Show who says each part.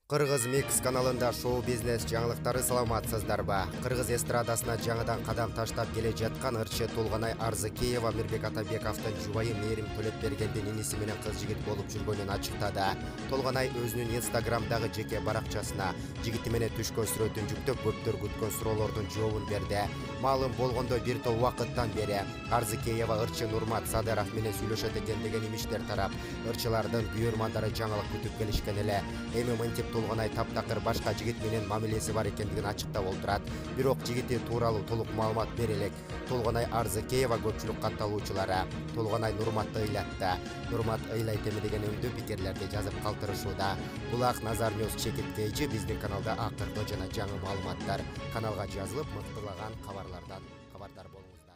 Speaker 1: Кыргыз Микс каналында шоу бизнес жаңылыктары саламатсыздарбы? Кыргыз эстрадасына жаңыдан кадам таштап келе жаткан ырчы Толгонай Арзыкеева Мирбек Атабековдун жубайы Мээрим Төлөпбергендин иниси менен кыз жигит болуп жүргөнүн ачыктады. Толгонай өзүнүн Инстаграмдагы жеке баракчасына жигити менен түшкөн сүрөтүн жүктөп көптөр күткөн суроолордун жообун берди. Маалым болгондой бир топ убакыттан бери Арзыкеева ырчы Нурмат Садыров менен сүйлөшөт экен деген имиштер тарап, ырчылардын күйөрмандары жаңылык күтүп келишкен эле. Эми мынтип Толгонай таптакыр башка жигит менен мамилеси бар экендигин ачыктап олтурат. Бирок жигити тууралуу толук маалымат бере элек. Толгонай Арзыкеева көпчүлүк катталуучулары Толгонай Нурматты ыйлатты. Нурмат ыйлайт эми деген өңдүү пикирлерди жазып калтырышууда. Булак Назар Ньюс чекиткейчи биздин каналда акыркы жана жаңы маалыматтар. Каналга жазылып, мыктылаган кабарлардан кабардар болуңуздар.